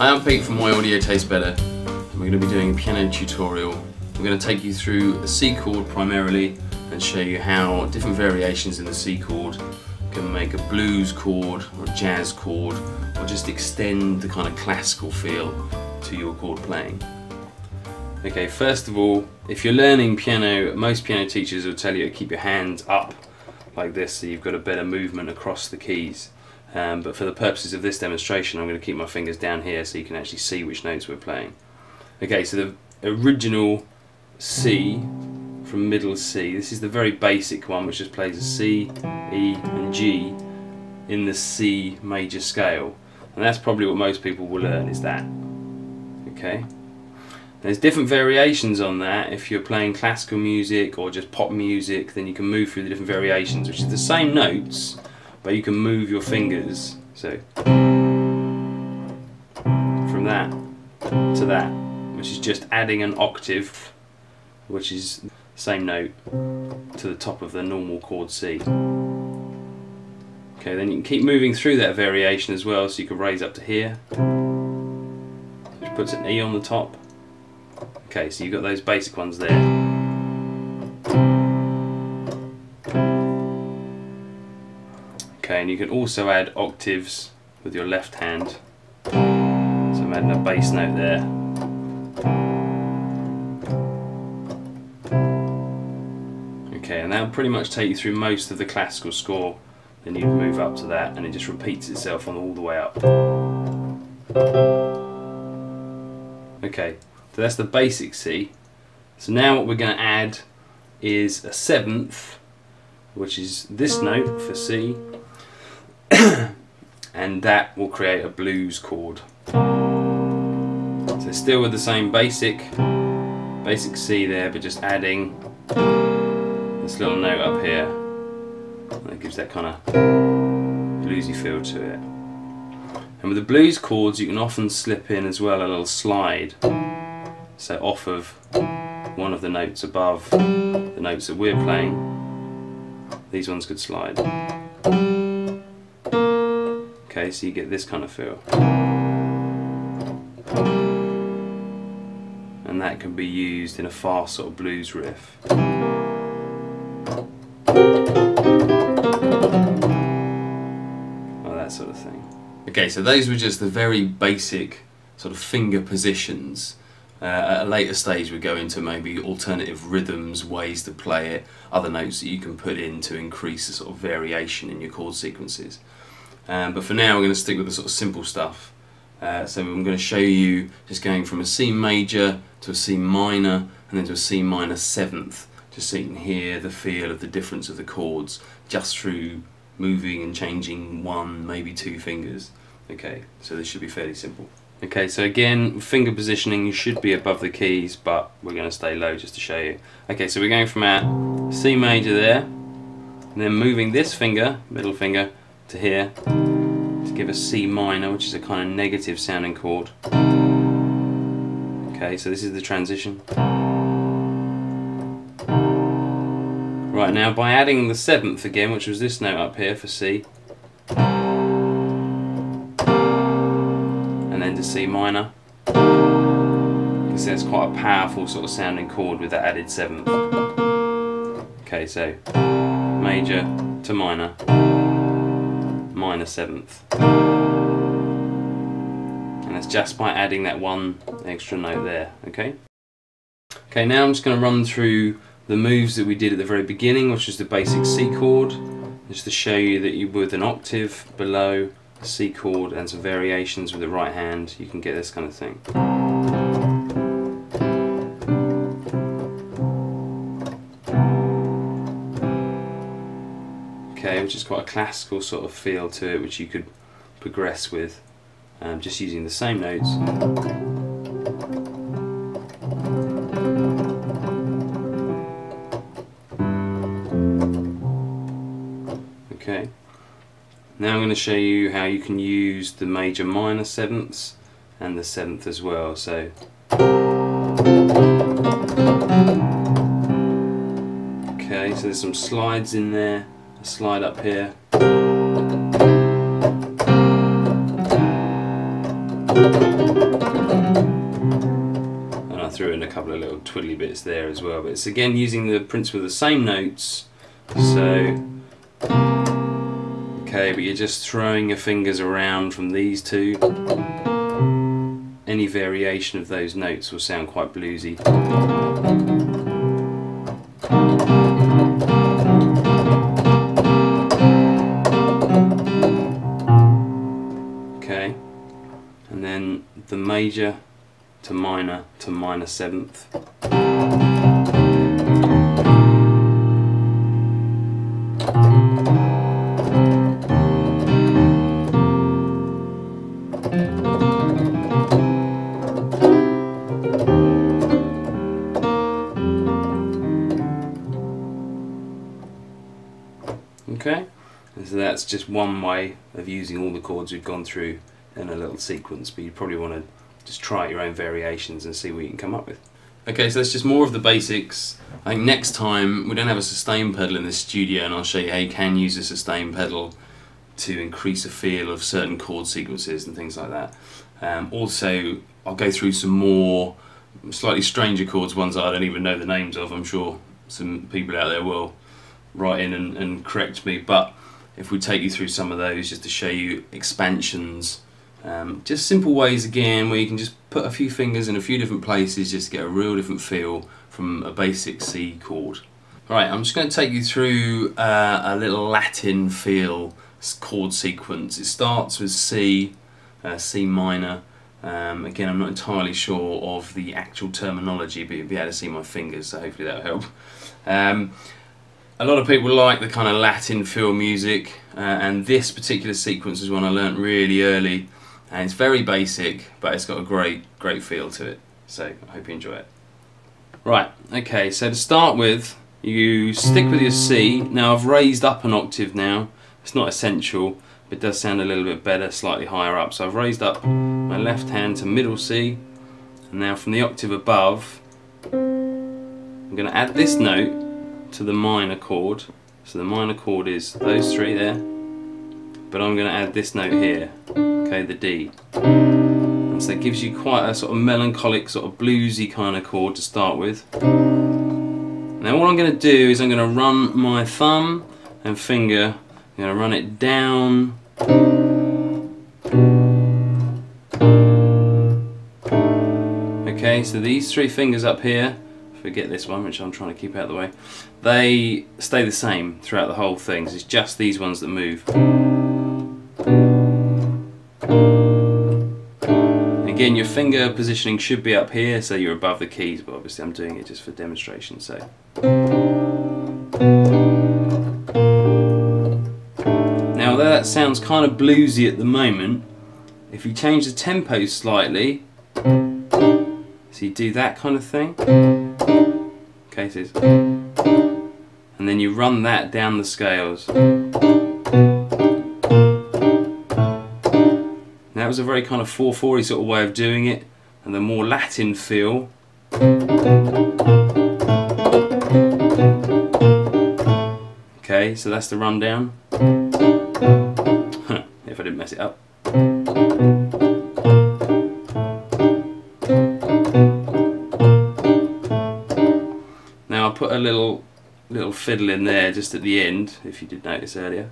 Hi, I'm Pete from My Audio Tastes Better. We're going to be doing a piano tutorial. I'm going to take you through the C chord primarily and show you how different variations in the C chord can make a blues chord or a jazz chord, or just extend the kind of classical feel to your chord playing. Okay, first of all, if you're learning piano, most piano teachers will tell you to keep your hands up like this so you've got a better movement across the keys. But for the purposes of this demonstration, I'm going to keep my fingers down here so you can actually see which notes we're playing. Okay, so the original C from middle C, this is the very basic one, which just plays a C, E and G in the C major scale. And that's probably what most people will learn, is that. Okay. There's different variations on that. If you're playing classical music or just pop music, then you can move through the different variations, which is the same notes, but you can move your fingers. So from that to that, which is just adding an octave, which is the same note, to the top of the normal chord C. Okay, then you can keep moving through that variation as well, so you can raise up to here, which puts an E on the top. Okay, so you've got those basic ones there. Okay, and you can also add octaves with your left hand. So I'm adding a bass note there. Okay, and that'll pretty much take you through most of the classical score. Then you move up to that, and it just repeats itself on all the way up. Okay, so that's the basic C. So now what we're going to add is a seventh, which is this note for C, and that will create a blues chord. So still with the same basic C there, but just adding this little note up here. That gives that kind of bluesy feel to it. And with the blues chords, you can often slip in as well a little slide. So off of one of the notes above the notes that we're playing, these ones could slide. Okay, so you get this kind of feel. And that can be used in a fast sort of blues riff. Or that sort of thing. Okay, so those were just the very basic sort of finger positions. At a later stage we go into maybe alternative rhythms, ways to play it, other notes that you can put in to increase the sort of variation in your chord sequences. But for now we're going to stick with the sort of simple stuff. So I'm going to show you just going from a C major to a C minor and then to a C minor seventh, just so you can hear the feel of the difference of the chords just through moving and changing one, maybe two fingers. Okay, so this should be fairly simple. Okay, so again, finger positioning, you should be above the keys, but we're going to stay low just to show you. Okay, so we're going from our C major there, and then moving this finger, middle finger, to here, to give us C minor, which is a kind of negative sounding chord. Okay, so this is the transition. Right, now by adding the seventh again, which was this note up here for C, and then to C minor, you can see it's quite a powerful sort of sounding chord with that added seventh. Okay, so major to minor, minor seventh, and that's just by adding that one extra note there. Okay, now I'm just going to run through the moves that we did at the very beginning, which is the basic C chord, just to show you that you, with an octave below the C chord and some variations with the right hand, you can get this kind of thing. Okay, which is quite a classical sort of feel to it, which you could progress with, just using the same notes. Okay, now I'm going to show you how you can use the major minor sevenths and the seventh as well. So okay, so there's some slides in there, a slide up here, threw in a couple of little twiddly bits there as well, but it's again using the principle of the same notes. So, okay, but you're just throwing your fingers around from these two. Any variation of those notes will sound quite bluesy. Okay, and then the major to minor 7th. Okay, and so that's just one way of using all the chords we've gone through in a little sequence, but you probably want to just try out your own variations and see what you can come up with. Okay, so that's just more of the basics. I think next time we don't have a sustain pedal in this studio, and I'll show you how you can use a sustain pedal to increase the feel of certain chord sequences and things like that. Also, I'll go through some more slightly stranger chords, ones that I don't even know the names of. I'm sure some people out there will write in and correct me, but if we take you through some of those just to show you expansions, just simple ways again where you can just put a few fingers in a few different places just to get a real different feel from a basic C chord. Alright, I'm just going to take you through a little Latin feel chord sequence. It starts with C, C minor. Again, I'm not entirely sure of the actual terminology, but you'll be able to see my fingers, so hopefully that'll help. A lot of people like the kind of Latin feel music, and this particular sequence is one I learnt really early, and it's very basic, but it's got a great feel to it, so I hope you enjoy it. Right, okay, so to start with, you stick with your C. Now I've raised up an octave now. It's not essential, but it does sound a little bit better, slightly higher up. So I've raised up my left hand to middle C, and now from the octave above, I'm going to add this note to the minor chord. So the minor chord is those three there, but I'm going to add this note here, okay, the D. And so it gives you quite a sort of melancholic, sort of bluesy kind of chord to start with. Now what I'm going to do is I'm going to run my thumb and finger, I'm going to run it down, okay, so these three fingers up here, forget this one, which I'm trying to keep out of the way, they stay the same throughout the whole thing. So it's just these ones that move. Again, your finger positioning should be up here, so you're above the keys, but obviously I'm doing it just for demonstration. So now, although that sounds kind of bluesy at the moment, if you change the tempo slightly, so you do that kind of thing. Okay, so and then you run that down the scales. That was a very kind of 4/4-y sort of way of doing it, and the more Latin feel. Okay, so that's the rundown. If I didn't mess it up. Now I'll put a little fiddle in there just at the end, if you did notice earlier.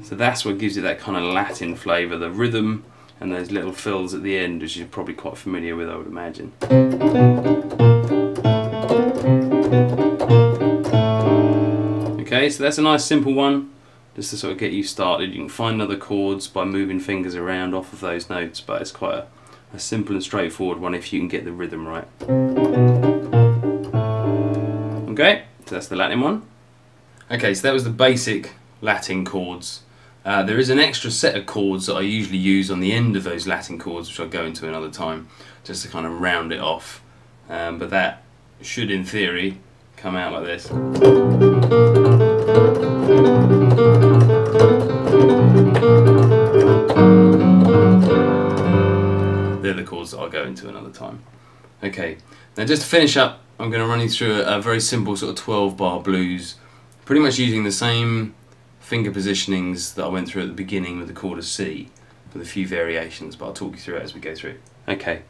So that's what gives you that kind of Latin flavour, the rhythm and those little fills at the end, which you're probably quite familiar with, I would imagine. Okay, so that's a nice simple one, just to sort of get you started. You can find other chords by moving fingers around off of those notes, but it's quite a simple and straightforward one if you can get the rhythm right. Okay, so that's the Latin one. Okay, so that was the basic Latin chords. There is an extra set of chords that I usually use on the end of those Latin chords, which I'll go into another time, just to kind of round it off. But that should, in theory, come out like this. They're the chords that I'll go into another time. Okay, now just to finish up, I'm going to run you through a very simple sort of 12-bar blues, pretty much using the same finger positionings that I went through at the beginning with the chord of C, with a few variations, but I'll talk you through it as we go through. Okay,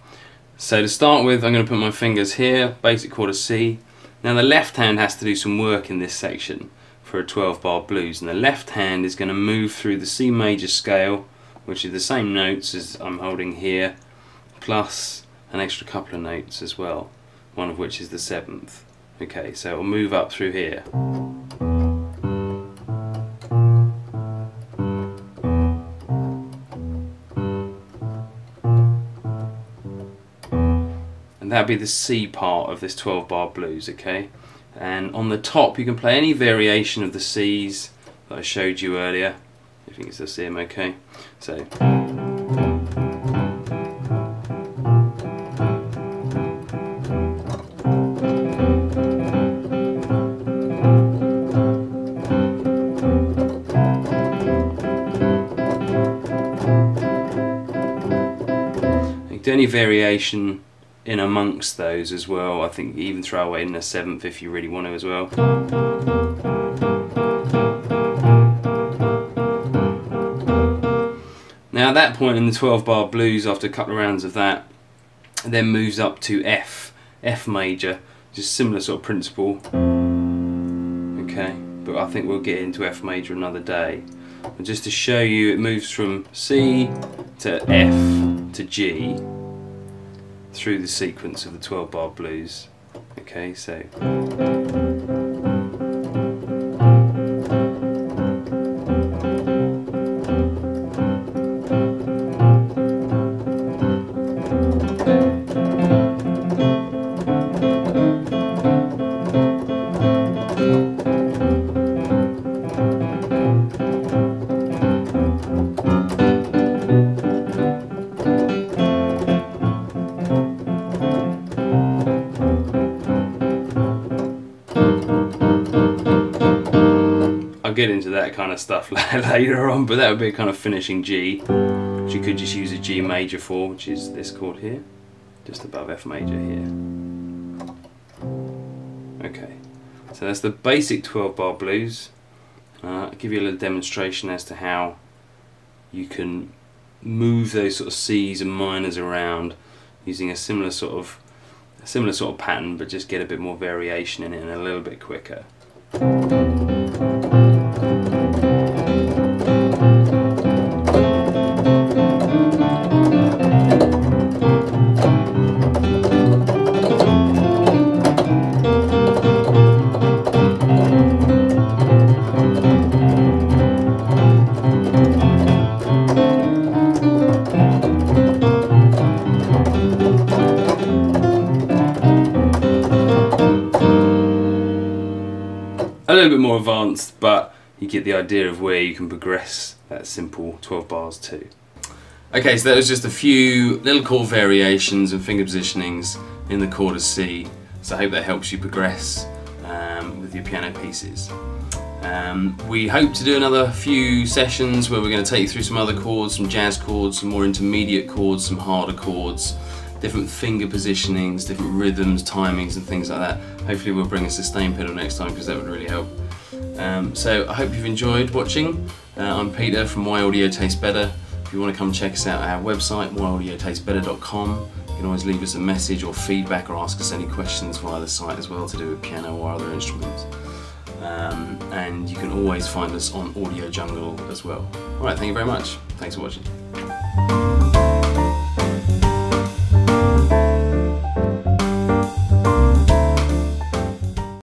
so to start with, I'm going to put my fingers here, basic chord of C. Now the left hand has to do some work in this section for a 12-bar blues, and the left hand is going to move through the C major scale, which is the same notes as I'm holding here, plus an extra couple of notes as well, one of which is the 7th. Okay, so it'll move up through here. And that'll be the C part of this 12-bar blues, okay? And on the top you can play any variation of the C's that I showed you earlier. If you can still see them okay. So do any variation in amongst those as well. I think you even throw away in the 7th if you really want to as well. Now at that point in the 12-bar blues, after a couple of rounds of that, it then moves up to F major, just similar sort of principle. Okay, but I think we'll get into F major another day. And just to show you, it moves from C to F to G through the sequence of the 12-bar blues. Okay, so I'll get into that kind of stuff later on, but that would be a kind of finishing G, which you could just use a G major for, which is this chord here, just above F major here. Okay, so that's the basic 12-bar blues. I'll give you a little demonstration as to how you can move those sort of C's and minors around using a similar sort of pattern, but just get a bit more variation in it and a little bit quicker. A little bit more advanced, but you get the idea of where you can progress that simple 12 bars to. Okay, so that was just a few little chord variations and finger positionings in the chord of C. So I hope that helps you progress with your piano pieces. We hope to do another few sessions where we're going to take you through some other chords, some jazz chords, some more intermediate chords, some harder chords, different finger positionings, different rhythms, timings and things like that. Hopefully we'll bring a sustain pedal next time because that would really help. So I hope you've enjoyed watching. I'm Peter from Why Audio Tastes Better. If you want to come check us out at our website, whyaudiotastes.better.com, you can always leave us a message or feedback or ask us any questions via the site as well to do with piano or other instruments. And you can always find us on Audio Jungle as well. Alright, thank you very much. Thanks for watching.